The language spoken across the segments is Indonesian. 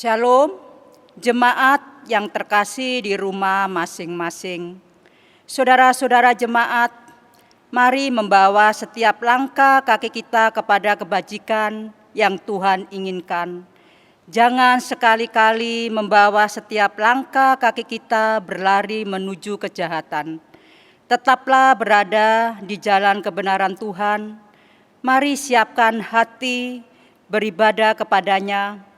Shalom, jemaat yang terkasih di rumah masing-masing. Saudara-saudara jemaat, mari membawa setiap langkah kaki kita kepada kebajikan yang Tuhan inginkan. Jangan sekali-kali membawa setiap langkah kaki kita berlari menuju kejahatan. Tetaplah berada di jalan kebenaran Tuhan. Mari siapkan hati beribadah kepadanya.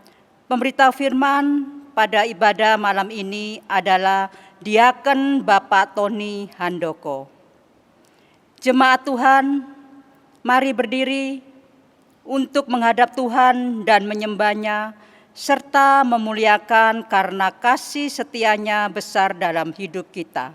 Pemberita firman pada ibadah malam ini adalah Diaken Bapak Tony Handoko. Jemaat Tuhan, mari berdiri untuk menghadap Tuhan dan menyembahnya, serta memuliakan karena kasih setianya besar dalam hidup kita.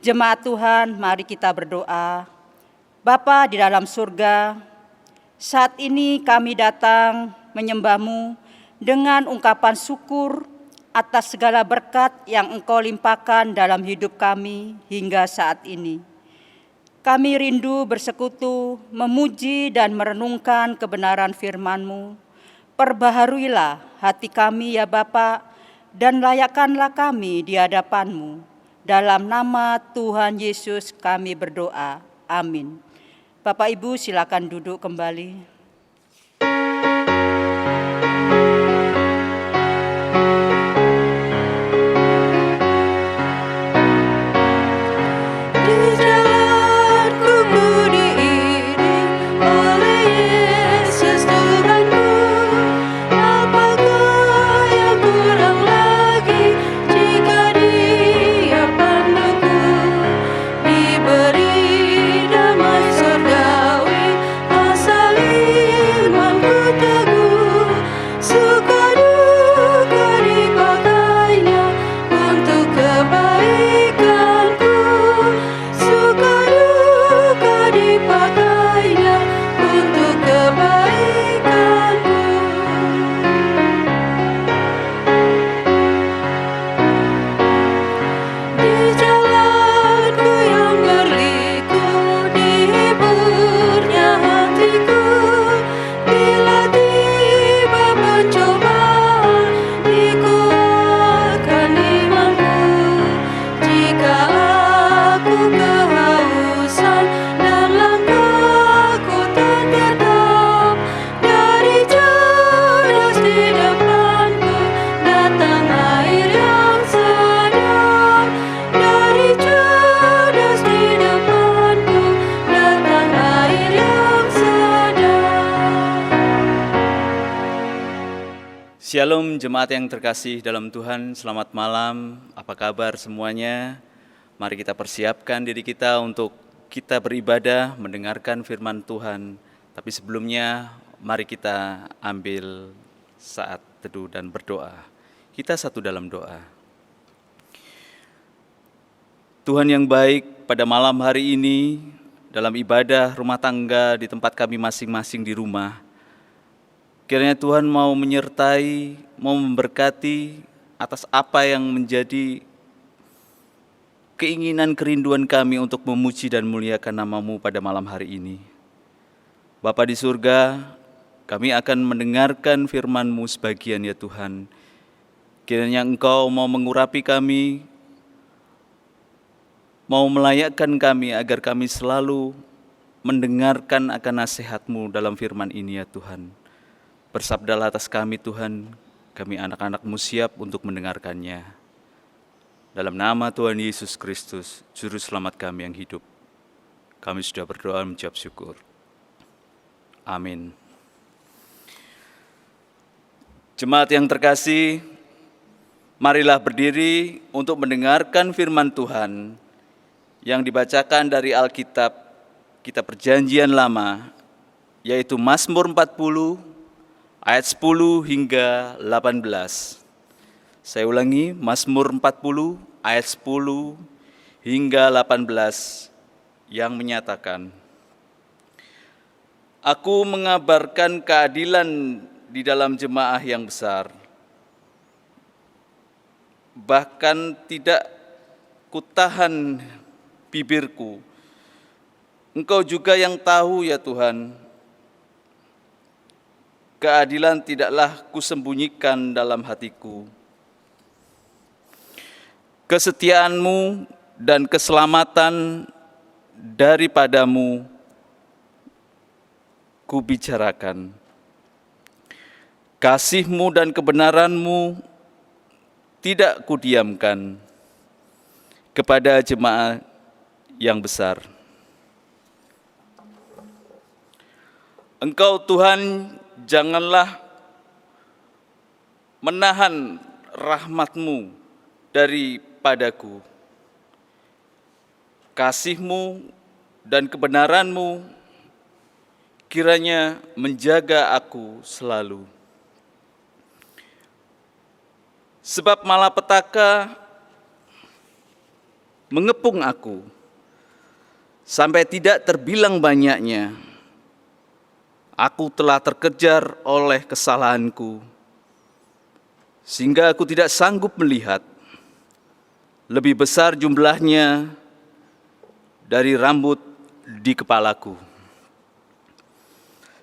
Jemaat Tuhan, mari kita berdoa. Bapa di dalam surga, saat ini kami datang menyembah-Mu dengan ungkapan syukur atas segala berkat yang Engkau limpahkan dalam hidup kami hingga saat ini. Kami rindu bersekutu, memuji dan merenungkan kebenaran firman-Mu. Perbaharuilah hati kami ya Bapa, dan layakkanlah kami di hadapan-Mu. Dalam nama Tuhan Yesus kami berdoa. Amin. Bapak Ibu silakan duduk kembali. Shalom jemaat yang terkasih dalam Tuhan, selamat malam, apa kabar semuanya? Mari kita persiapkan diri kita untuk kita beribadah, mendengarkan firman Tuhan. Tapi sebelumnya, mari kita ambil saat teduh dan berdoa. Kita satu dalam doa. Tuhan yang baik, pada malam hari ini, dalam ibadah rumah tangga di tempat kami masing-masing di rumah, kiranya Tuhan mau menyertai, mau memberkati atas apa yang menjadi keinginan kerinduan kami untuk memuji dan muliakan nama-Mu pada malam hari ini. Bapa di surga, kami akan mendengarkan firman-Mu sebagian ya Tuhan. Kiranya Engkau mau mengurapi kami, mau melayakkan kami agar kami selalu mendengarkan akan nasihat-Mu dalam firman ini ya Tuhan. Bersabdalah atas kami Tuhan, kami anak-anak-Mu siap untuk mendengarkannya. Dalam nama Tuhan Yesus Kristus, Juru Selamat kami yang hidup, kami sudah berdoa mengucap syukur. Amin. Jemaat yang terkasih, marilah berdiri untuk mendengarkan firman Tuhan yang dibacakan dari Alkitab, Kitab Perjanjian Lama, yaitu Mazmur 40 ayat 10 hingga 18. Saya ulangi, Mazmur 40 ayat 10 hingga 18 yang menyatakan, Aku mengabarkan keadilan di dalam jemaah yang besar, bahkan tidak kutahan bibirku. Engkau juga yang tahu ya Tuhan, keadilan tidaklah kusembunyikan dalam hatiku. Kesetiaan-Mu dan keselamatan daripadamu kubicarakan. Kasih-Mu dan kebenaran-Mu tidak kudiamkan kepada jemaah yang besar. Engkau Tuhan, janganlah menahan rahmat-Mu daripadaku. Kasih-Mu dan kebenaran-Mu kiranya menjaga aku selalu. Sebab malapetaka mengepung aku, sampai tidak terbilang banyaknya. Aku telah terkejar oleh kesalahanku, sehingga aku tidak sanggup melihat. Lebih besar jumlahnya dari rambut di kepalaku,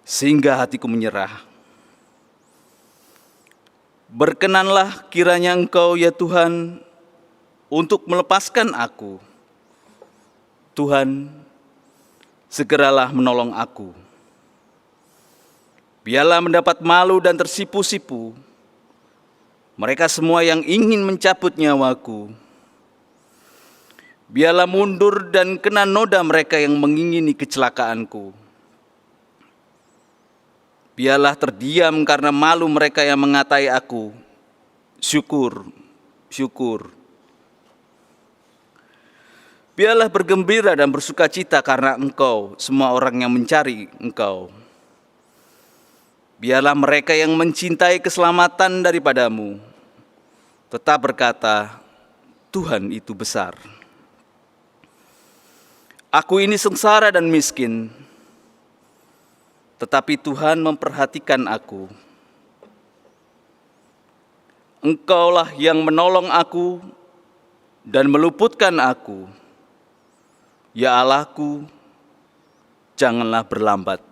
sehingga hatiku menyerah. Berkenanlah kiranya Engkau ya Tuhan untuk melepaskan aku. Tuhan, segeralah menolong aku. Biarlah mendapat malu dan tersipu-sipu mereka semua yang ingin mencabut nyawaku. Biarlah mundur dan kena noda mereka yang mengingini kecelakaanku. Biarlah terdiam karena malu mereka yang mengatai aku. Syukur, syukur. Biarlah bergembira dan bersukacita karena Engkau, semua orang yang mencari Engkau. Biarlah mereka yang mencintai keselamatan daripadamu tetap berkata, Tuhan itu besar. Aku ini sengsara dan miskin, tetapi Tuhan memperhatikan aku. Engkaulah yang menolong aku dan meluputkan aku. Ya Allahku, janganlah berlambat.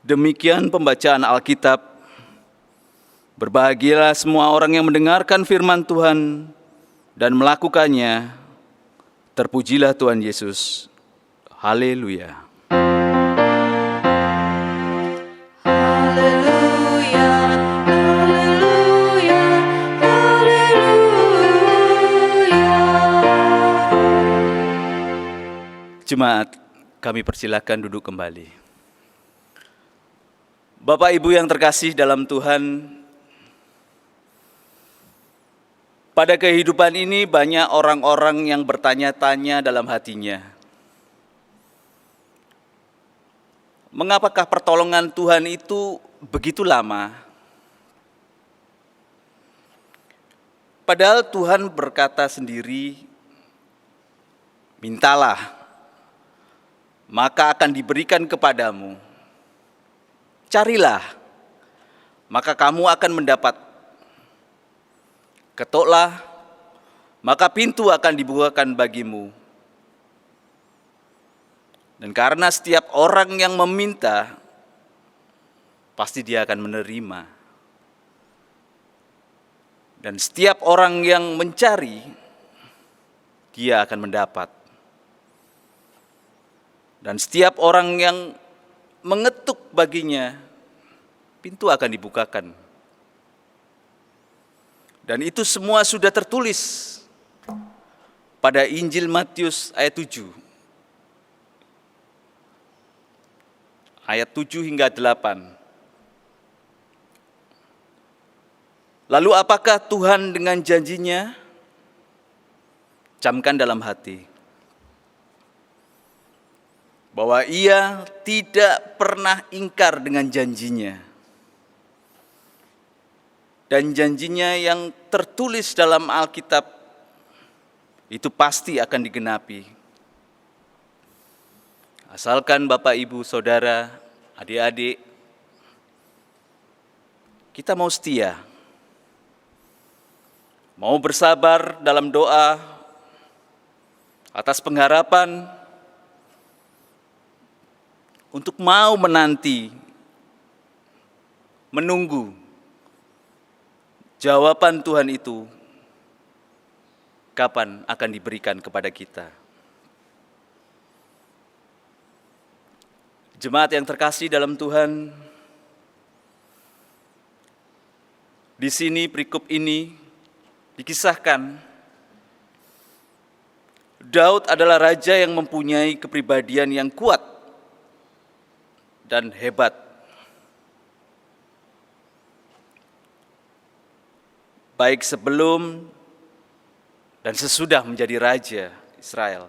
Demikian pembacaan Alkitab. Berbahagialah semua orang yang mendengarkan firman Tuhan dan melakukannya. Terpujilah Tuhan Yesus. Haleluya. Haleluya, haleluya, haleluya. Jemaat, kami persilakan duduk kembali. Bapak Ibu yang terkasih dalam Tuhan, pada kehidupan ini banyak orang-orang yang bertanya-tanya dalam hatinya. Mengapakah pertolongan Tuhan itu begitu lama? Padahal Tuhan berkata sendiri, mintalah, maka akan diberikan kepadamu. Carilah, maka kamu akan mendapat. Ketuklah, maka pintu akan dibukakan bagimu. Dan karena setiap orang yang meminta, pasti dia akan menerima. Dan setiap orang yang mencari, dia akan mendapat. Dan setiap orang yang mengetuk baginya, pintu akan dibukakan. Dan itu semua sudah tertulis pada Injil Matius ayat 7. Ayat 7 hingga 8. Lalu apakah Tuhan dengan janjinya? Camkan dalam hati bahwa Ia tidak pernah ingkar dengan janjinya. Dan janjinya yang tertulis dalam Alkitab itu pasti akan digenapi. Asalkan Bapak, Ibu, Saudara, adik-adik, kita mau setia, mau bersabar dalam doa atas pengharapan, untuk mau menanti, menunggu jawaban Tuhan itu kapan akan diberikan kepada kita. Jemaat yang terkasih dalam Tuhan, di sini perikop ini dikisahkan Daud adalah raja yang mempunyai kepribadian yang kuat dan hebat. Baik sebelum dan sesudah menjadi raja Israel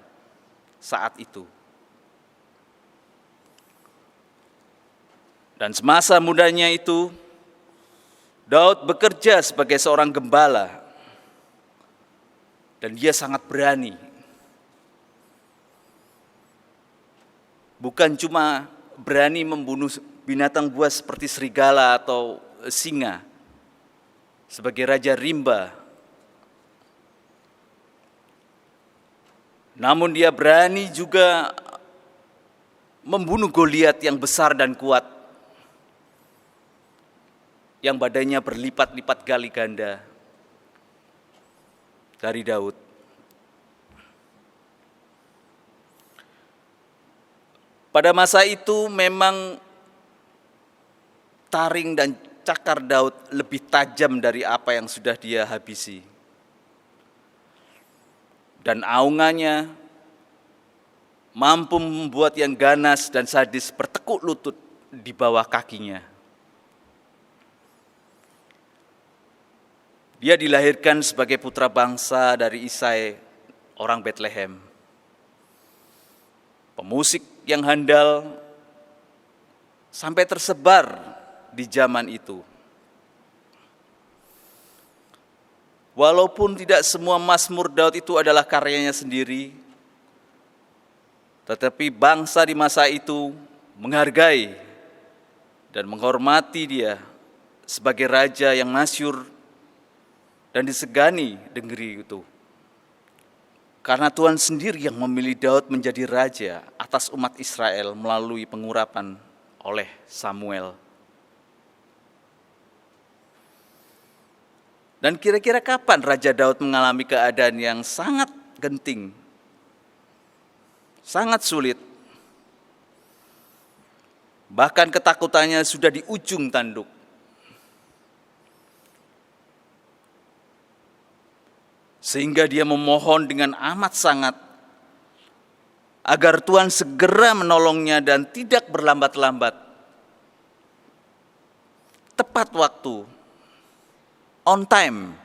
saat itu. Dan semasa mudanya itu, Daud bekerja sebagai seorang gembala. Dan dia sangat berani. Bukan cuma berani membunuh binatang buas seperti serigala atau singa. Sebagai Raja Rimba. Namun dia berani juga membunuh Goliat yang besar dan kuat. Yang badannya berlipat-lipat kali ganda dari Daud. Pada masa itu memang taring dan cakar Daud lebih tajam dari apa yang sudah dia habisi. Dan aungannya mampu membuat yang ganas dan sadis bertekuk lutut di bawah kakinya. Dia dilahirkan sebagai putra bangsa dari Isai, orang Bethlehem. Pemusik yang handal sampai tersebar di zaman itu. Walaupun tidak semua mazmur Daud itu adalah karyanya sendiri, tetapi bangsa di masa itu menghargai dan menghormati dia sebagai raja yang masyhur dan disegani negeri itu. Karena Tuhan sendiri yang memilih Daud menjadi raja atas umat Israel melalui pengurapan oleh Samuel. Dan kira-kira kapan Raja Daud mengalami keadaan yang sangat genting, sangat sulit. Bahkan ketakutannya sudah di ujung tanduk. Sehingga dia memohon dengan amat sangat agar Tuhan segera menolongnya dan tidak berlambat-lambat. Tepat waktu, on time,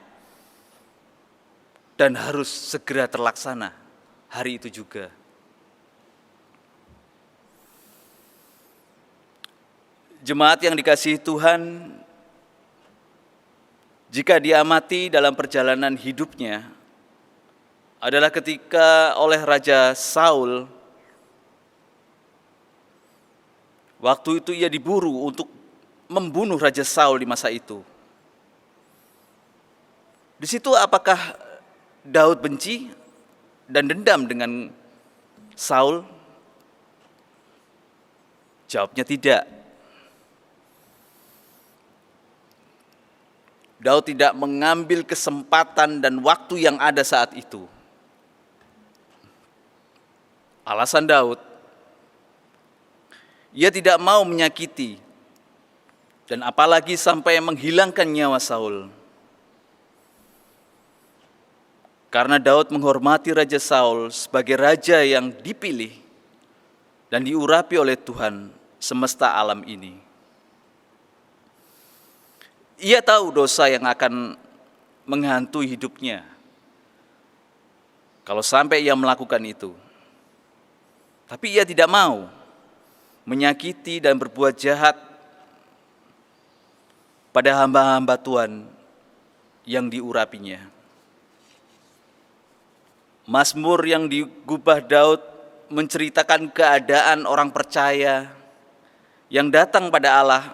dan harus segera terlaksana hari itu juga. Jemaat yang dikasihi Tuhan, jika diamati dalam perjalanan hidupnya, adalah ketika oleh Raja Saul, waktu itu ia diburu untuk membunuh Raja Saul di masa itu. Di situ apakah Daud benci dan dendam dengan Saul? Jawabnya tidak. Daud tidak mengambil kesempatan dan waktu yang ada saat itu. Alasan Daud, ia tidak mau menyakiti dan apalagi sampai menghilangkan nyawa Saul. Karena Daud menghormati Raja Saul sebagai raja yang dipilih dan diurapi oleh Tuhan semesta alam ini. Ia tahu dosa yang akan menghantui hidupnya kalau sampai ia melakukan itu. Tapi ia tidak mau menyakiti dan berbuat jahat pada hamba-hamba Tuhan yang diurapinya. Mazmur yang digubah Daud menceritakan keadaan orang percaya yang datang pada Allah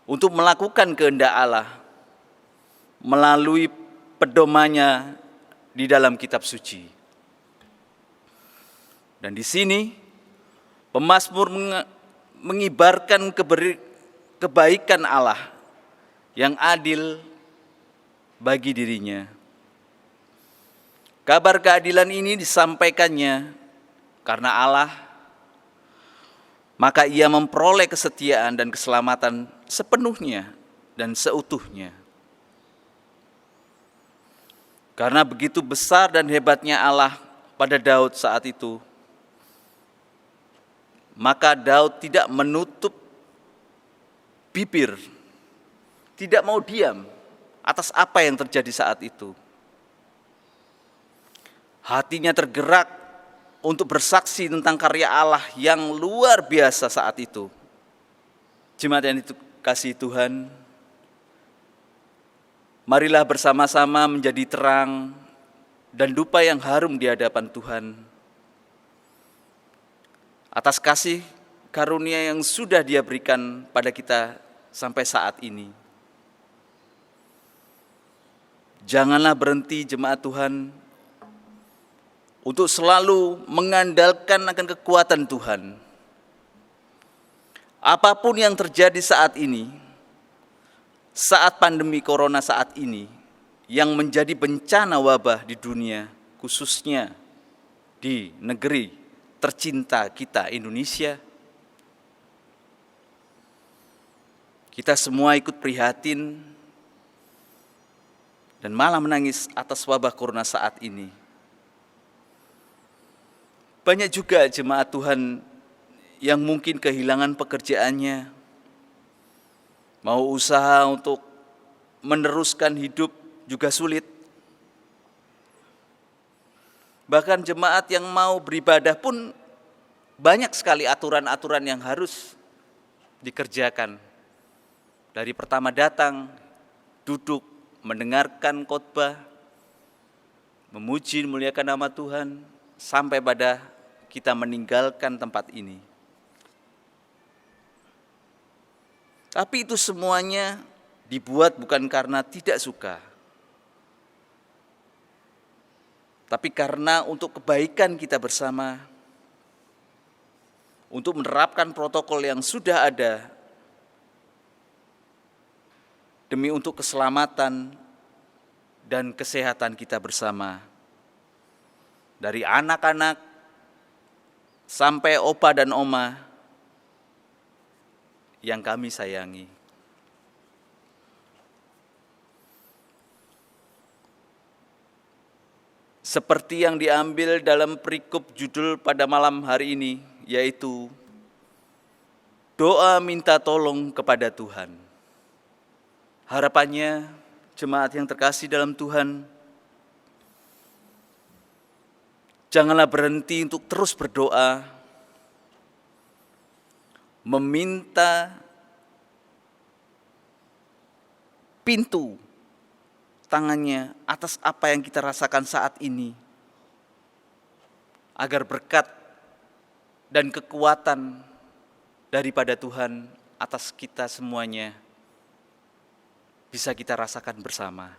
untuk melakukan kehendak Allah melalui pedomannya di dalam kitab suci. Dan di sini pemazmur mengibarkan kebaikan Allah yang adil bagi dirinya. Kabar keadilan ini disampaikannya karena Allah, maka ia memperoleh kesetiaan dan keselamatan sepenuhnya dan seutuhnya. Karena begitu besar dan hebatnya Allah pada Daud saat itu, maka Daud tidak menutup bibir, tidak mau diam atas apa yang terjadi saat itu. Hatinya tergerak untuk bersaksi tentang karya Allah yang luar biasa saat itu. Jemaat yang dikasihi Tuhan, marilah bersama-sama menjadi terang dan dupa yang harum di hadapan Tuhan atas kasih karunia yang sudah Dia berikan pada kita sampai saat ini. Janganlah berhenti jemaat Tuhan untuk selalu mengandalkan akan kekuatan Tuhan. Apapun yang terjadi saat ini, saat pandemi corona saat ini, yang menjadi bencana wabah di dunia, khususnya di negeri tercinta kita Indonesia, kita semua ikut prihatin dan malah menangis atas wabah corona saat ini. Banyak juga jemaat Tuhan yang mungkin kehilangan pekerjaannya, mau usaha untuk meneruskan hidup juga sulit. Bahkan jemaat yang mau beribadah pun banyak sekali aturan-aturan yang harus dikerjakan. Dari pertama datang, duduk, mendengarkan khotbah, memuji, memuliakan nama Tuhan, sampai pada kita meninggalkan tempat ini. Tapi itu semuanya dibuat bukan karena tidak suka, tapi karena untuk kebaikan kita bersama, untuk menerapkan protokol yang sudah ada, demi untuk keselamatan dan kesehatan kita bersama. Dari anak-anak sampai opa dan oma yang kami sayangi. Seperti yang diambil dalam perikop judul pada malam hari ini, yaitu doa minta tolong kepada Tuhan. Harapannya, jemaat yang terkasih dalam Tuhan, janganlah berhenti untuk terus berdoa, meminta pintu tangannya atas apa yang kita rasakan saat ini, agar berkat dan kekuatan daripada Tuhan atas kita semuanya bisa kita rasakan bersama.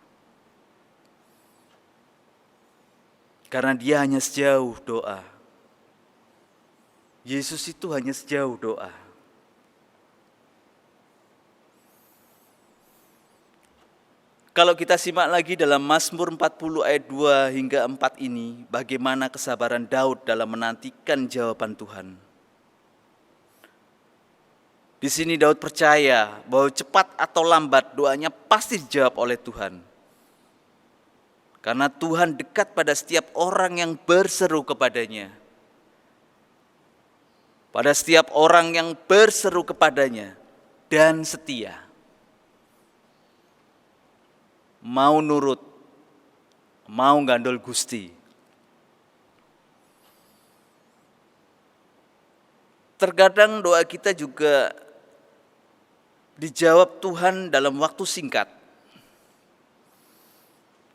Karena dia hanya sejauh doa. Yesus itu hanya sejauh doa. Kalau kita simak lagi dalam Mazmur 40 ayat 2 hingga 4 ini, bagaimana kesabaran Daud dalam menantikan jawaban Tuhan. Di sini Daud percaya bahwa cepat atau lambat doanya pasti dijawab oleh Tuhan. Karena Tuhan dekat pada setiap orang yang berseru kepadanya. Pada setiap orang yang berseru kepadanya dan setia. Mau nurut, mau gandol Gusti. Terkadang doa kita juga dijawab Tuhan dalam waktu singkat.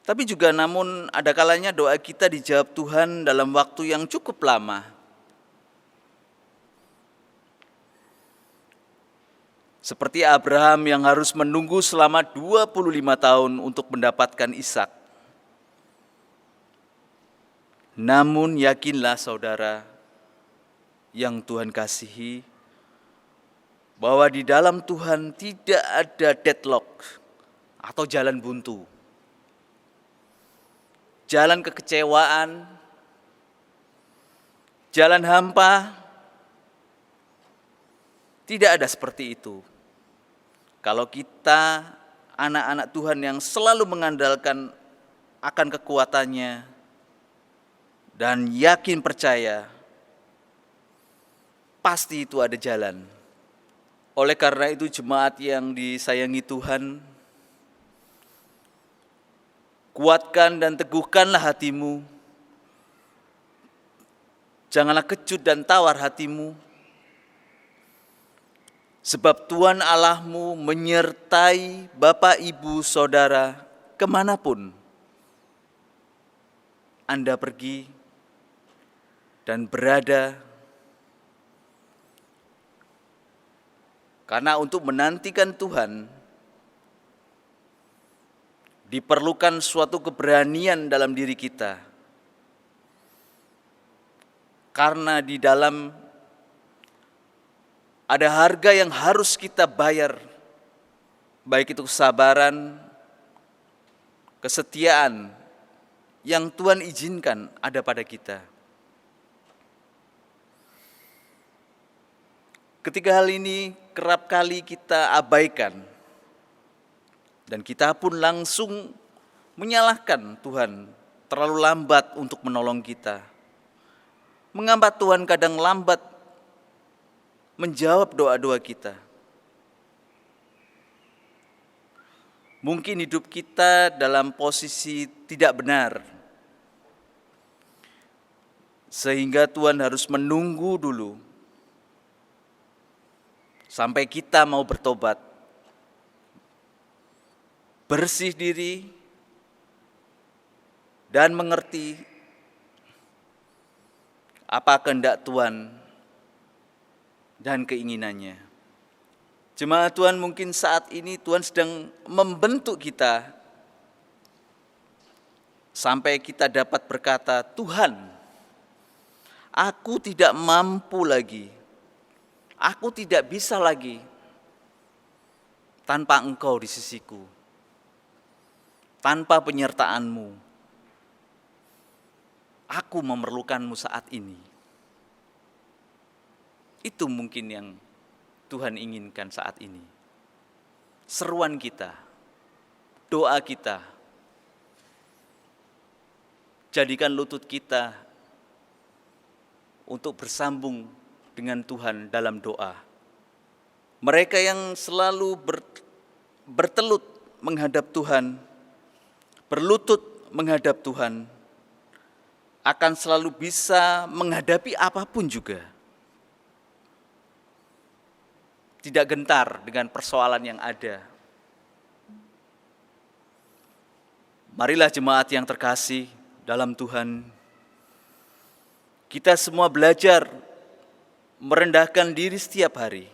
Tapi juga namun ada kalanya doa kita dijawab Tuhan dalam waktu yang cukup lama. Seperti Abraham yang harus menunggu selama 25 tahun untuk mendapatkan Ishak. Namun yakinlah saudara yang Tuhan kasihi, bahwa di dalam Tuhan tidak ada deadlock atau jalan buntu. Jalan kekecewaan, jalan hampa, tidak ada seperti itu. Kalau kita anak-anak Tuhan yang selalu mengandalkan akan kekuatannya dan yakin percaya, pasti itu ada jalan. Oleh karena itu jemaat yang disayangi Tuhan, kuatkan dan teguhkanlah hatimu. Janganlah kecut dan tawar hatimu. Sebab Tuhan Allahmu menyertai Bapak, Ibu, Saudara kemanapun Anda pergi dan berada. Karena untuk menantikan Tuhan, diperlukan suatu keberanian dalam diri kita. Karena di dalam ada harga yang harus kita bayar, baik itu kesabaran, kesetiaan yang Tuhan izinkan ada pada kita. Ketiga hal ini kerap kali kita abaikan. Dan kita pun langsung menyalahkan Tuhan, terlalu lambat untuk menolong kita. Mengapa Tuhan kadang lambat menjawab doa-doa kita? Mungkin hidup kita dalam posisi tidak benar, sehingga Tuhan harus menunggu dulu sampai kita mau bertobat, bersih diri, dan mengerti apa kehendak Tuhan dan keinginannya. Jemaat Tuhan, mungkin saat ini Tuhan sedang membentuk kita sampai kita dapat berkata, Tuhan, aku tidak mampu lagi, aku tidak bisa lagi tanpa Engkau di sisiku. Tanpa penyertaan-Mu, aku memerlukan-Mu saat ini. Itu mungkin yang Tuhan inginkan saat ini. Seruan kita, doa kita, jadikan lutut kita untuk bersambung dengan Tuhan dalam doa. Mereka yang selalu bertelut menghadap Tuhan, berlutut menghadap Tuhan, akan selalu bisa menghadapi apapun juga. Tidak gentar dengan persoalan yang ada. Marilah jemaat yang terkasih dalam Tuhan, kita semua belajar merendahkan diri setiap hari.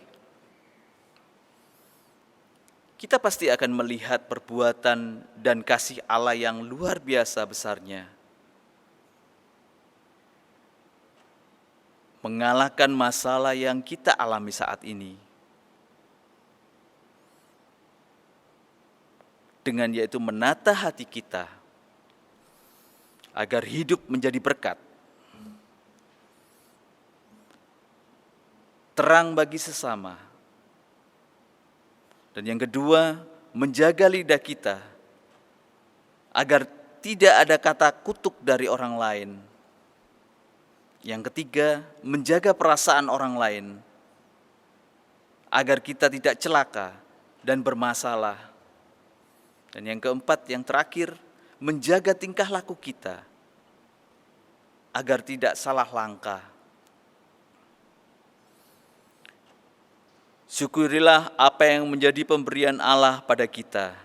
Kita pasti akan melihat perbuatan dan kasih Allah yang luar biasa besarnya. mengalahkan masalah yang kita alami saat ini. Dengan yaitu menata hati kita agar hidup menjadi berkat, terang bagi sesama. Dan yang kedua, menjaga lidah kita agar tidak ada kata kutuk dari orang lain. Yang ketiga, menjaga perasaan orang lain agar kita tidak celaka dan bermasalah. Dan yang keempat, yang terakhir, menjaga tingkah laku kita agar tidak salah langkah. Syukurilah apa yang menjadi pemberian Allah pada kita,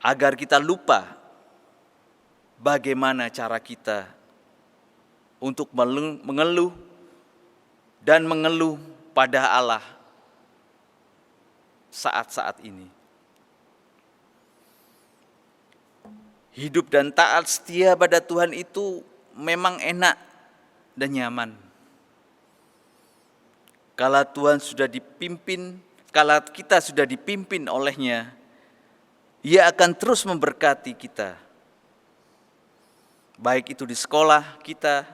agar kita lupa bagaimana cara kita untuk mengeluh dan mengeluh pada Allah saat-saat ini. Hidup dan taat setia pada Tuhan itu memang enak dan nyaman. Kala Tuhan sudah dipimpin, kala kita sudah dipimpin olehnya, Ia akan terus memberkati kita. Baik itu di sekolah kita,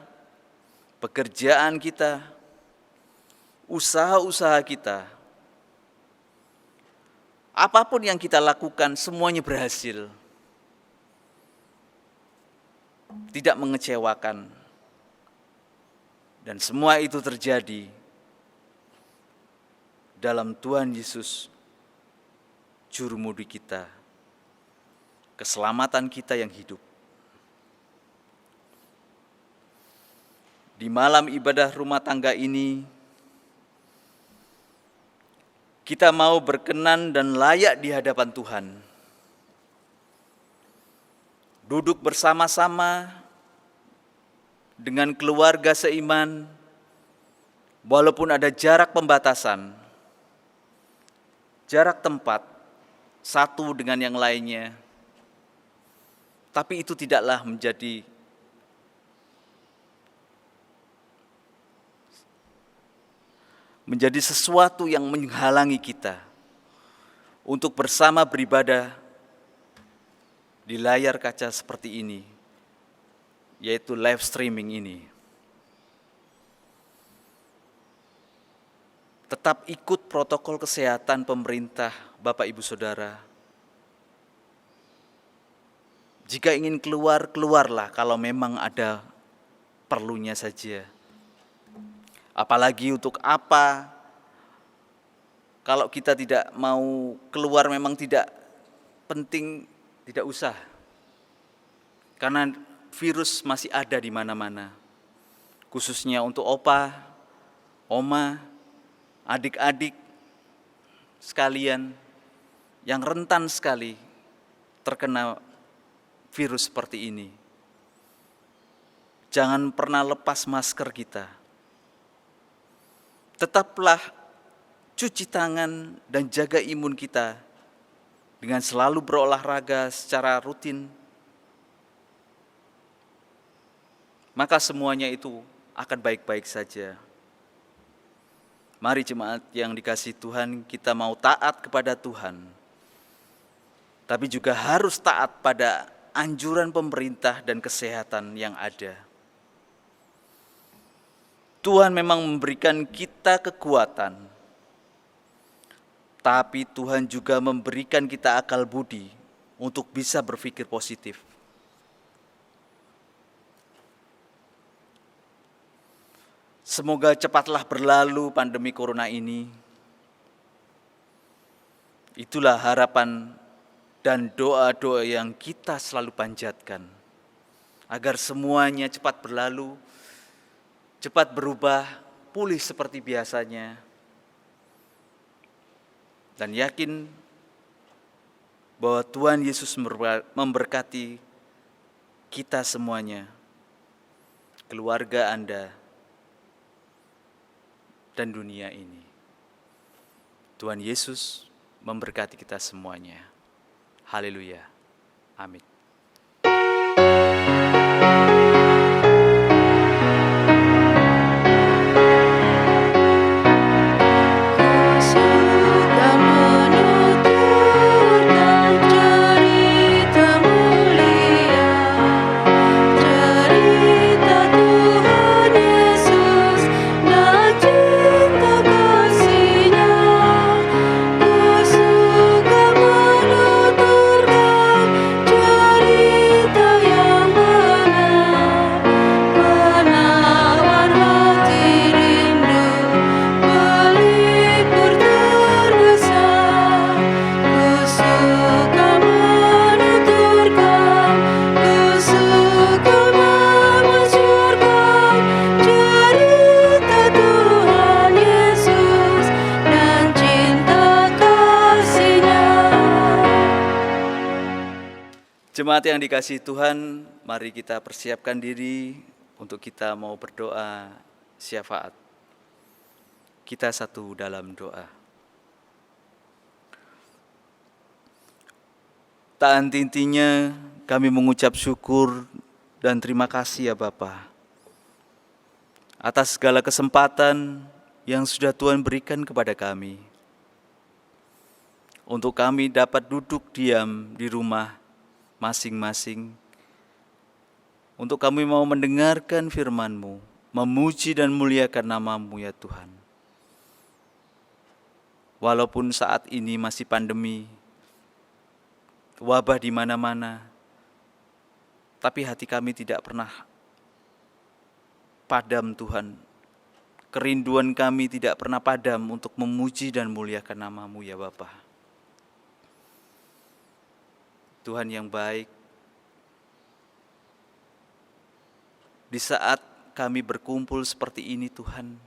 pekerjaan kita, usaha-usaha kita. Apapun yang kita lakukan, semuanya berhasil. Tidak mengecewakan. Dan semua itu terjadi dalam Tuhan Yesus, Jurumudi kita, keselamatan kita yang hidup. Di malam ibadah rumah tangga ini, kita mau berkenan dan layak di hadapan Tuhan. Duduk bersama-sama dengan keluarga seiman, walaupun ada jarak pembatasan, jarak tempat, satu dengan yang lainnya, tapi itu tidaklah menjadi sesuatu yang menghalangi kita untuk bersama beribadah di layar kaca seperti ini, yaitu live streaming ini. Tetap ikut protokol kesehatan pemerintah, Bapak Ibu Saudara. Jika ingin keluar, keluarlah kalau memang ada perlunya saja. Apalagi untuk apa? Kalau kita tidak mau keluar memang tidak penting, tidak usah. Karena virus masih ada di mana-mana. Khususnya untuk opa, oma, adik-adik sekalian yang rentan sekali terkena virus seperti ini. Jangan pernah lepas masker kita. Tetaplah cuci tangan dan jaga imun kita dengan selalu berolahraga secara rutin. Maka semuanya itu akan baik-baik saja. Mari jemaat yang dikasihi Tuhan, kita mau taat kepada Tuhan, tapi juga harus taat pada anjuran pemerintah dan kesehatan yang ada. Tuhan memang memberikan kita kekuatan, tapi Tuhan juga memberikan kita akal budi untuk bisa berpikir positif. Semoga cepatlah berlalu pandemi corona ini. Itulah harapan dan doa-doa yang kita selalu panjatkan, agar semuanya cepat berlalu, cepat berubah, pulih seperti biasanya. Dan yakin bahwa Tuhan Yesus memberkati kita semuanya, keluarga Anda, dan dunia ini. Tuhan Yesus memberkati kita semuanya. Haleluya. Amin. Jemaat yang dikasihi Tuhan, mari kita persiapkan diri untuk kita mau berdoa syafaat. Kita satu dalam doa. Tak henti-hentinya kami mengucap syukur dan terima kasih ya Bapa, atas segala kesempatan yang sudah Tuhan berikan kepada kami, untuk kami dapat duduk diam di rumah masing-masing, untuk kami mau mendengarkan firman-Mu, memuji dan muliakan nama-Mu ya Tuhan. Walaupun saat ini masih pandemi, wabah di mana-mana, tapi hati kami tidak pernah padam Tuhan. Kerinduan kami tidak pernah padam untuk memuji dan muliakan nama-Mu ya Bapa. Tuhan yang baik, di saat kami berkumpul seperti ini Tuhan,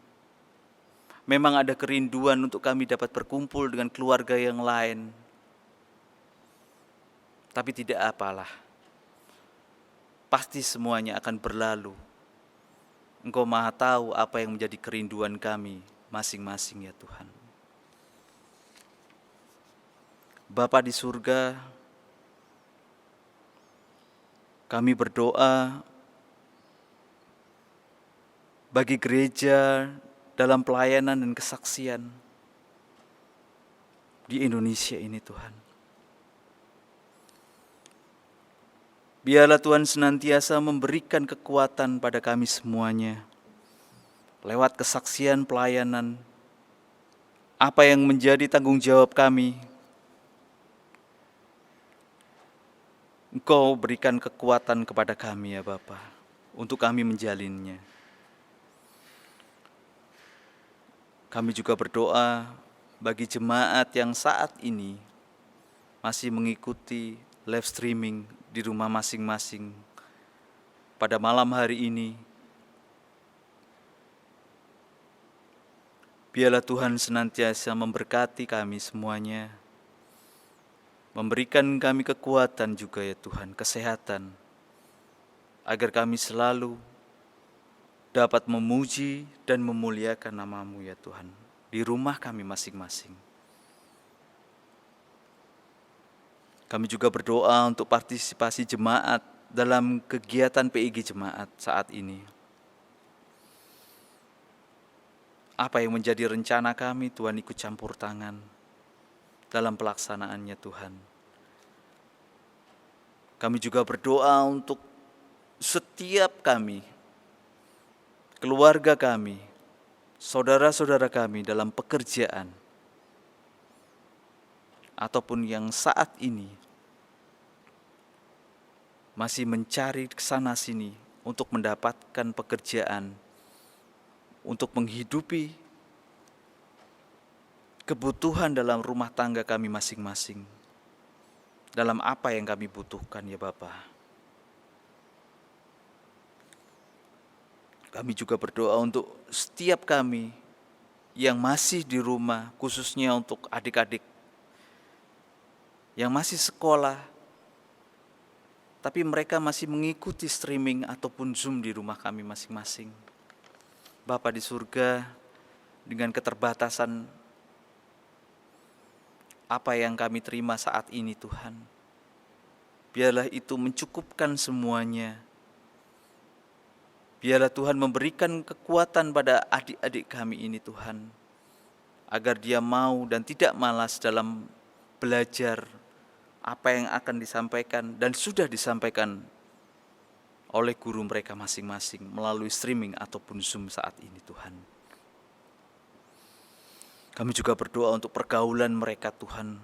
memang ada kerinduan untuk kami dapat berkumpul dengan keluarga yang lain. Tapi tidak apalah, pasti semuanya akan berlalu. Engkau Maha tahu apa yang menjadi kerinduan kami masing-masing ya Tuhan. Bapa di surga, kami berdoa bagi gereja dalam pelayanan dan kesaksian di Indonesia ini Tuhan. Biarlah Tuhan senantiasa memberikan kekuatan pada kami semuanya lewat kesaksian pelayanan, apa yang menjadi tanggung jawab kami. Engkau berikan kekuatan kepada kami ya Bapa, untuk kami menjalinnya. Kami juga berdoa bagi jemaat yang saat ini masih mengikuti live streaming di rumah masing-masing pada malam hari ini. Biarlah Tuhan senantiasa memberkati kami semuanya, memberikan kami kekuatan juga ya Tuhan, kesehatan, agar kami selalu dapat memuji dan memuliakan nama-Mu ya Tuhan, di rumah kami masing-masing. Kami juga berdoa untuk partisipasi jemaat dalam kegiatan PIG Jemaat saat ini. Apa yang menjadi rencana kami, Tuhan ikut campur tangan dalam pelaksanaannya Tuhan. Kami juga berdoa untuk setiap kami, keluarga kami, saudara-saudara kami dalam pekerjaan, ataupun yang saat ini masih mencari kesana sini untuk mendapatkan pekerjaan, untuk menghidupi kebutuhan dalam rumah tangga kami masing-masing, dalam apa yang kami butuhkan ya Bapa. Kami juga berdoa untuk setiap kami yang masih di rumah, khususnya untuk adik-adik yang masih sekolah, tapi mereka masih mengikuti streaming ataupun Zoom di rumah kami masing-masing. Bapa di surga, dengan keterbatasan apa yang kami terima saat ini Tuhan, biarlah itu mencukupkan semuanya. Biarlah Tuhan memberikan kekuatan pada adik-adik kami ini Tuhan, agar dia mau dan tidak malas dalam belajar apa yang akan disampaikan dan sudah disampaikan oleh guru mereka masing-masing melalui streaming ataupun Zoom saat ini Tuhan. Kami juga berdoa untuk pergaulan mereka Tuhan.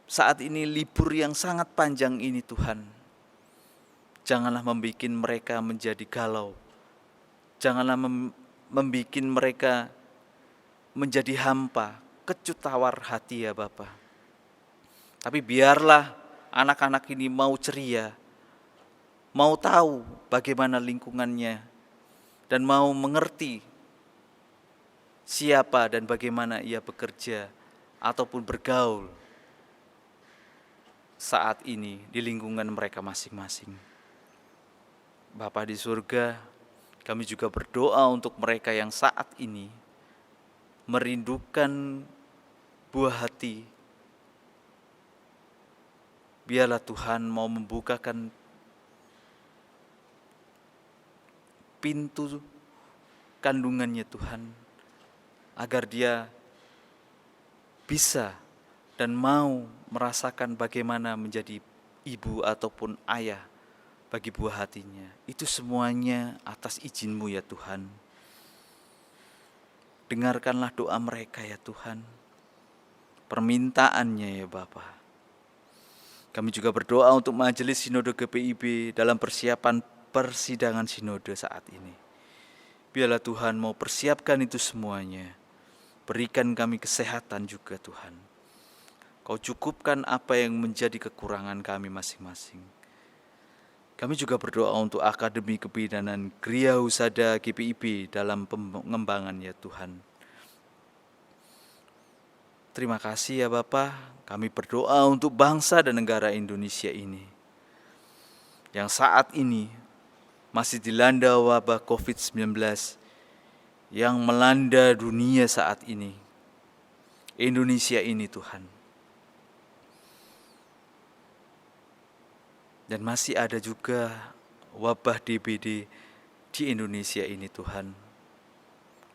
Saat ini libur yang sangat panjang ini Tuhan, janganlah membuat mereka menjadi galau. Janganlah membuat mereka menjadi hampa, kecut tawar hati ya Bapa. Tapi biarlah anak-anak ini mau ceria, mau tahu bagaimana lingkungannya, dan mau mengerti siapa dan bagaimana ia bekerja ataupun bergaul. saat ini di lingkungan mereka masing-masing. Bapa di surga, kami juga berdoa untuk mereka yang saat ini merindukan buah hati. Biarlah Tuhan mau membukakan pintu kandungannya Tuhan, agar dia bisa dan mau merasakan bagaimana menjadi ibu ataupun ayah bagi buah hatinya. Itu semuanya atas izin-Mu ya Tuhan. Dengarkanlah doa mereka ya Tuhan, permintaannya ya Bapa. Kami juga berdoa untuk Majelis Sinode GPIB dalam persiapan persidangan sinode saat ini. Biarlah Tuhan mau persiapkan itu semuanya. Berikan kami kesehatan juga Tuhan. Kau cukupkan apa yang menjadi kekurangan kami masing-masing. Kami juga berdoa untuk Akademi Kebidanan Gria Husada GPIB dalam pengembangan ya Tuhan. Terima kasih ya Bapa. Kami berdoa untuk bangsa dan negara Indonesia ini, yang saat ini masih dilanda wabah COVID-19 yang melanda dunia saat ini. Indonesia ini Tuhan. Dan masih ada juga wabah DBD di Indonesia ini Tuhan.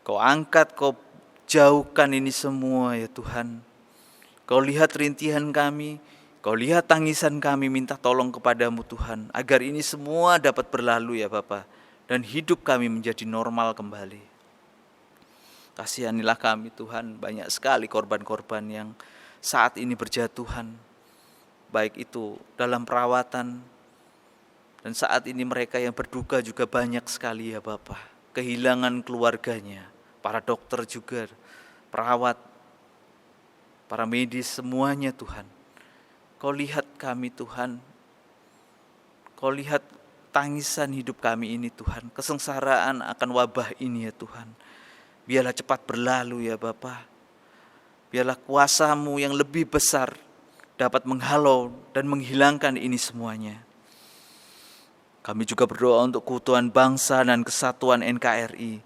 Kau angkat, Kau jauhkan ini semua ya Tuhan. Kau lihat rintihan kami, Kau lihat tangisan kami, minta tolong kepadamu Tuhan, agar ini semua dapat berlalu ya Bapa, dan hidup kami menjadi normal kembali. Kasihanilah kami Tuhan, banyak sekali korban-korban yang saat ini berjatuhan, baik itu dalam perawatan, dan saat ini mereka yang berduka juga banyak sekali ya Bapa, kehilangan keluarganya, para dokter juga, perawat, para medis semuanya Tuhan. Kau lihat kami Tuhan, Kau lihat tangisan hidup kami ini Tuhan, kesengsaraan akan wabah ini ya Tuhan. Biarlah cepat berlalu ya Bapa. Biarlah kuasa-Mu yang lebih besar dapat menghalau dan menghilangkan ini semuanya. Kami juga berdoa untuk keutuhan bangsa dan kesatuan NKRI,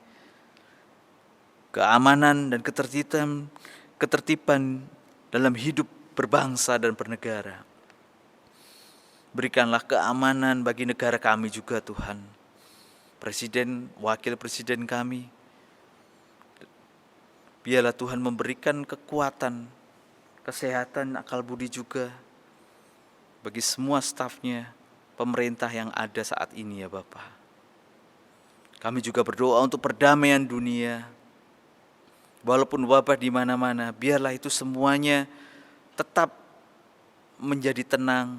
keamanan dan ketertiban dalam hidup berbangsa dan bernegara. Berikanlah keamanan bagi negara kami juga Tuhan. Presiden, wakil presiden kami, biarlah Tuhan memberikan kekuatan, kesehatan, akal budi juga bagi semua stafnya, pemerintah yang ada saat ini ya Bapa. Kami juga berdoa untuk perdamaian dunia. Walaupun wabah di mana-mana, biarlah itu semuanya tetap menjadi tenang.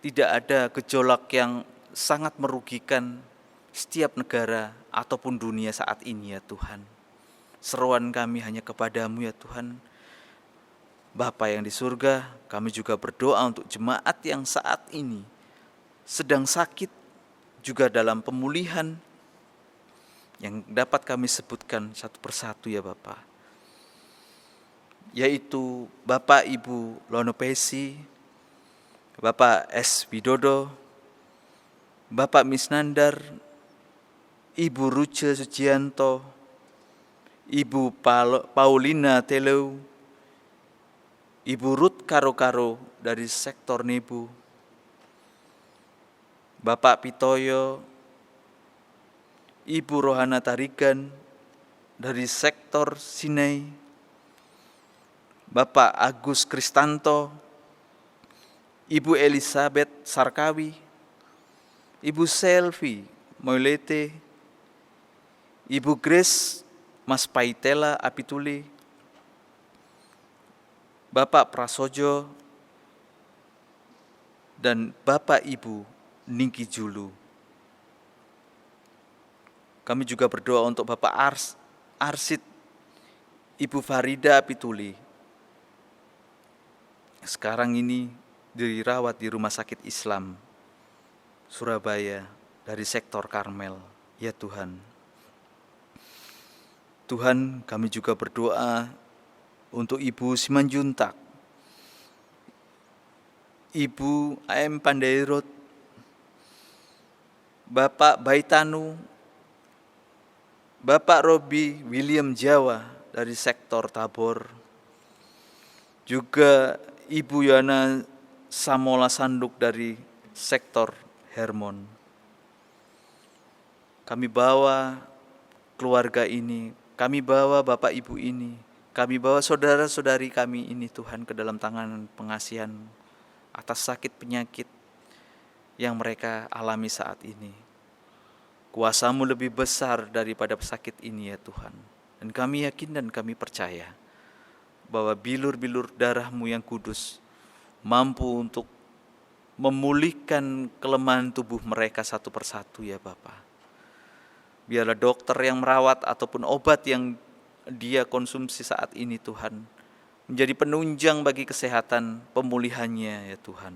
Tidak ada gejolak yang sangat merugikan setiap negara ataupun dunia saat ini ya Tuhan. Seruan kami hanya kepadamu ya Tuhan. Bapa yang di surga, kami juga berdoa untuk jemaat yang saat ini sedang sakit, juga dalam pemulihan, yang dapat kami sebutkan satu persatu ya Bapa, yaitu Bapak Ibu Lono Pesi, Bapak S. Widodo, Bapak Misnandar, Ibu Ruce Sucianto, Ibu Paulina Teleu, Ibu Ruth Karo-Karo dari sektor Nebu, Bapak Pitoyo, Ibu Rohana Tarigan dari sektor Sinai, Bapak Agus Kristanto, Ibu Elizabeth Sarkawi, Ibu Selvi Moilete, Ibu Grace Mas Paitela Apituli, Bapak Prasojo, dan Bapak Ibu Ningki Julu. Kami juga berdoa untuk Bapak Arsid, Ibu Farida Apituli. Sekarang ini dirawat di Rumah Sakit Islam Surabaya dari sektor Karmel. Ya Tuhan. Tuhan, kami juga berdoa untuk Ibu Simanjuntak Ibu A.M. Pandairot, Bapak Baitanu, Bapak Robi William Jawa dari sektor Tabor, juga Ibu Yana Samola Sanduk dari sektor Hermon. Kami bawa keluarga ini, kami bawa Bapak Ibu ini, kami bawa saudara-saudari kami ini Tuhan ke dalam tangan pengasihan-Mu atas sakit penyakit yang mereka alami saat ini. Kuasa-Mu lebih besar daripada sakit ini ya Tuhan. Dan kami yakin dan kami percaya bahwa bilur-bilur darah-Mu yang kudus mampu untuk memulihkan kelemahan tubuh mereka satu persatu ya Bapa. Biarlah dokter yang merawat ataupun obat yang dia konsumsi saat ini Tuhan menjadi penunjang bagi kesehatan pemulihannya ya Tuhan.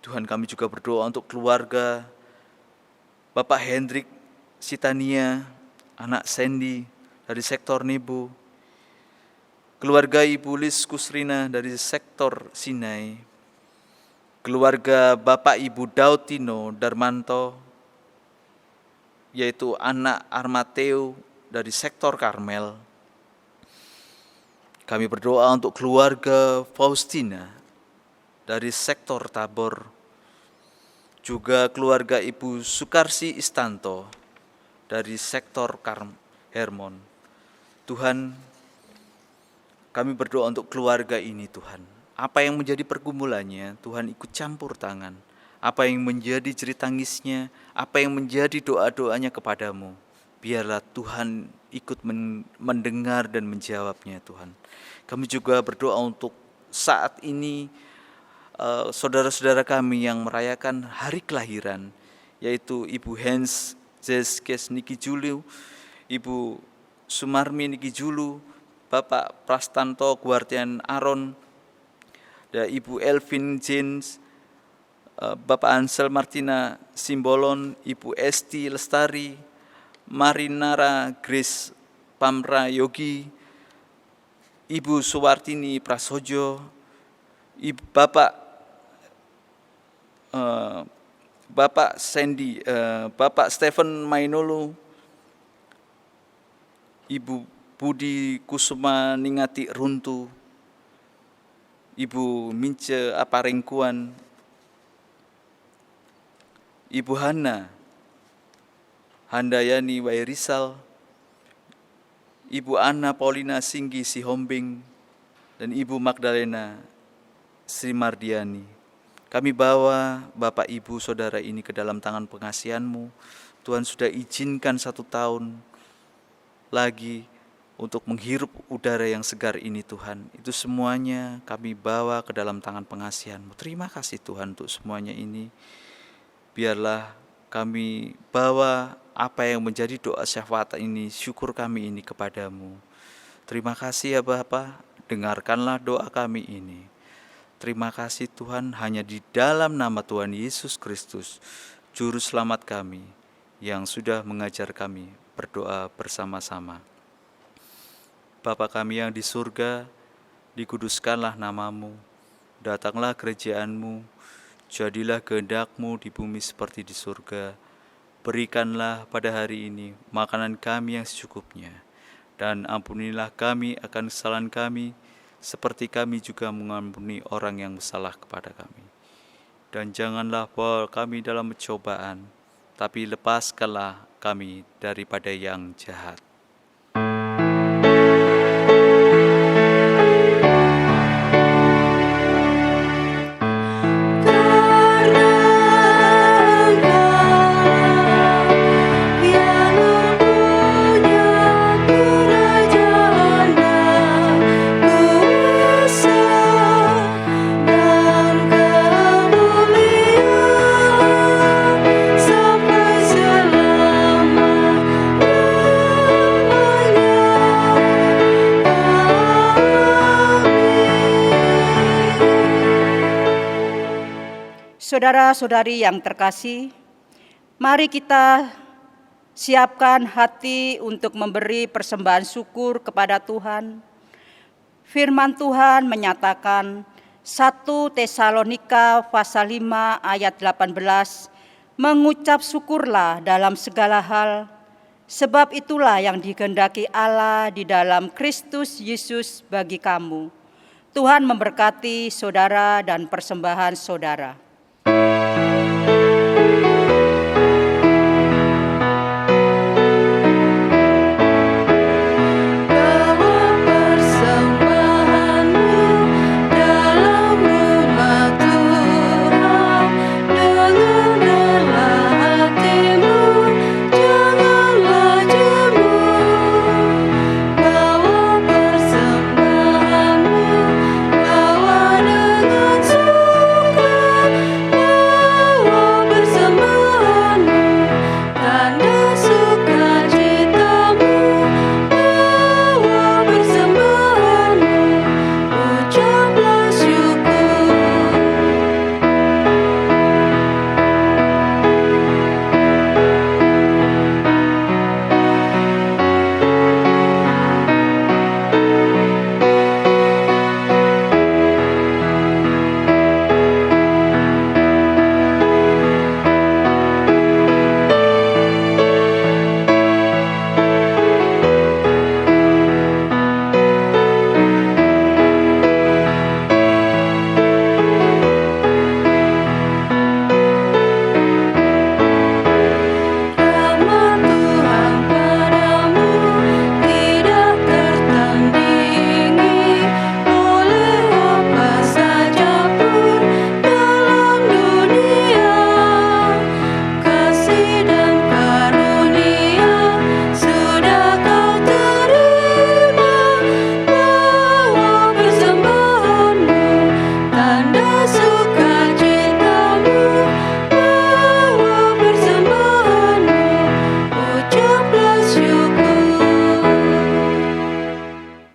Tuhan, kami juga berdoa untuk keluarga Bapak Hendrik Sitania, anak Sandy dari sektor Nebo, keluarga Ibu Lis Kusrina dari sektor Sinai, keluarga Bapak Ibu Dautino Darmanto, yaitu anak Armateo dari sektor Karmel. Kami berdoa untuk keluarga Faustina dari sektor Tabor, juga keluarga Ibu Sukarsi Istanto dari sektor Hermon. Tuhan, kami berdoa untuk keluarga ini Tuhan. Apa yang menjadi pergumulannya, Tuhan ikut campur tangan. Apa yang menjadi jerit tangisnya, apa yang menjadi doa-doanya kepadamu, biarlah Tuhan ikut mendengar dan menjawabnya Tuhan. Kami juga berdoa untuk saat ini saudara-saudara kami yang merayakan hari kelahiran, yaitu Ibu Hans Zeskes Niki Julu, Ibu Sumarmi Niki Julu, Bapak Prastanto Guardian Aron, dan Ibu Elvin James, Bapak Ansel Martina Simbolon, Ibu Esti Lestari, Marinara Grace Pamra Yogi, Ibu Suwartini Prasojo, Ibu Bapak Sandy, Bapak Stephen Mainolo, Ibu Budi Kusuma Ningati Runtu, Ibu Mince Aparengkuan, Ibu Handayani Wairisal, Ibu Anna Paulina Singgi Sihombing, dan Ibu Magdalena Sri Mardiani. Kami bawa Bapak Ibu Saudara ini ke dalam tangan pengasihan-Mu. Tuhan sudah izinkan 1 tahun lagi untuk menghirup udara yang segar ini Tuhan. Itu semuanya kami bawa ke dalam tangan pengasihan-Mu. Terima kasih Tuhan untuk semuanya ini. Biarlah kami bawa apa yang menjadi doa syafaat ini, syukur kami ini kepadamu. Terima kasih ya Bapa, dengarkanlah doa kami ini. Terima kasih Tuhan, hanya di dalam nama Tuhan Yesus Kristus, Juru Selamat kami, yang sudah mengajar kami berdoa bersama-sama. Bapa kami yang di surga, dikuduskanlah namamu, datanglah kerajaan-Mu, jadilah kehendak-Mu di bumi seperti di surga. Berikanlah pada hari ini makanan kami yang secukupnya, dan ampunilah kami akan kesalahan kami, seperti kami juga mengampuni orang yang bersalah kepada kami. Dan janganlah bawa kami dalam pencobaan, tapi lepaskanlah kami daripada yang jahat. Saudara-saudari yang terkasih, mari kita siapkan hati untuk memberi persembahan syukur kepada Tuhan. Firman Tuhan menyatakan 1 Tesalonika pasal 5 ayat 18, mengucap syukurlah dalam segala hal, sebab itulah yang dikehendaki Allah di dalam Kristus Yesus bagi kamu. Tuhan memberkati saudara dan persembahan saudara.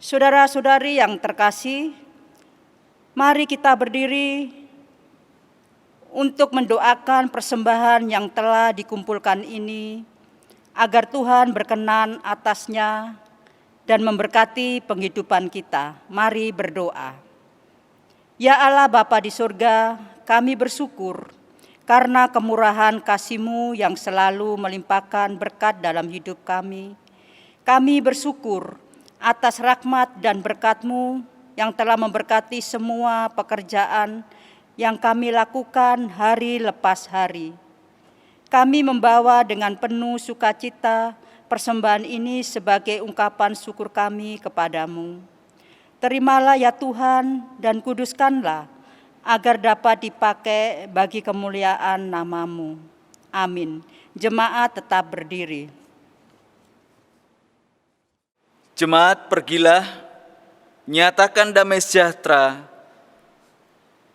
Saudara-saudari yang terkasih, mari kita berdiri untuk mendoakan persembahan yang telah dikumpulkan ini, agar Tuhan berkenan atasnya dan memberkati penghidupan kita. Mari berdoa. Ya Allah Bapa di surga, kami bersyukur karena kemurahan kasih-Mu yang selalu melimpahkan berkat dalam hidup kami. Kami bersyukur atas rahmat dan berkat-Mu yang telah memberkati semua pekerjaan yang kami lakukan hari lepas hari. Kami membawa dengan penuh sukacita persembahan ini sebagai ungkapan syukur kami kepadamu. Terimalah ya Tuhan dan kuduskanlah agar dapat dipakai bagi kemuliaan nama-Mu. Amin. Jemaat tetap berdiri. Jemaat, pergilah, nyatakan damai sejahtera,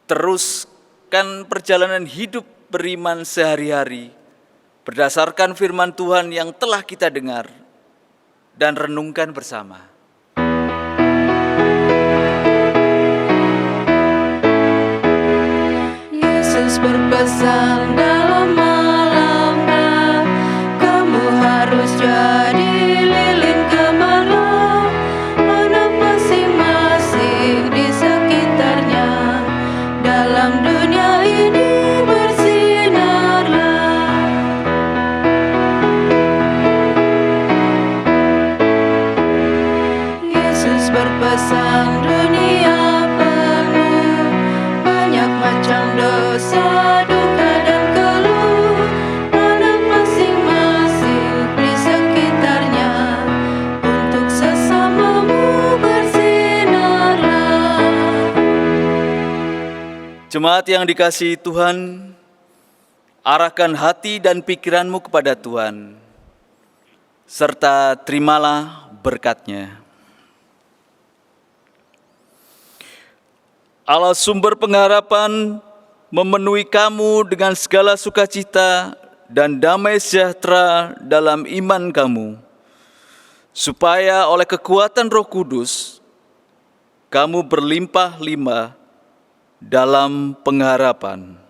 teruskan perjalanan hidup beriman sehari-hari, berdasarkan firman Tuhan yang telah kita dengar, dan renungkan bersama. Yesus berpesan dalam malamnya, kamu harus jadi lilin gembala, anak masing-masing di sekitarnya. Dalam dunia ini bersinarlah. Yesus berpesan dunia penuh banyak macam dosa, duka dan keluh, anak masing-masing di sekitarnya. Untuk sesamamu bersinarlah. Jemaat yang dikasihi Tuhan, arahkan hati dan pikiranmu kepada Tuhan, serta terimalah berkat-Nya. Allah sumber pengharapan memenuhi kamu dengan segala sukacita dan damai sejahtera dalam iman kamu, supaya oleh kekuatan Roh Kudus, kamu berlimpah-limpah dalam pengharapan.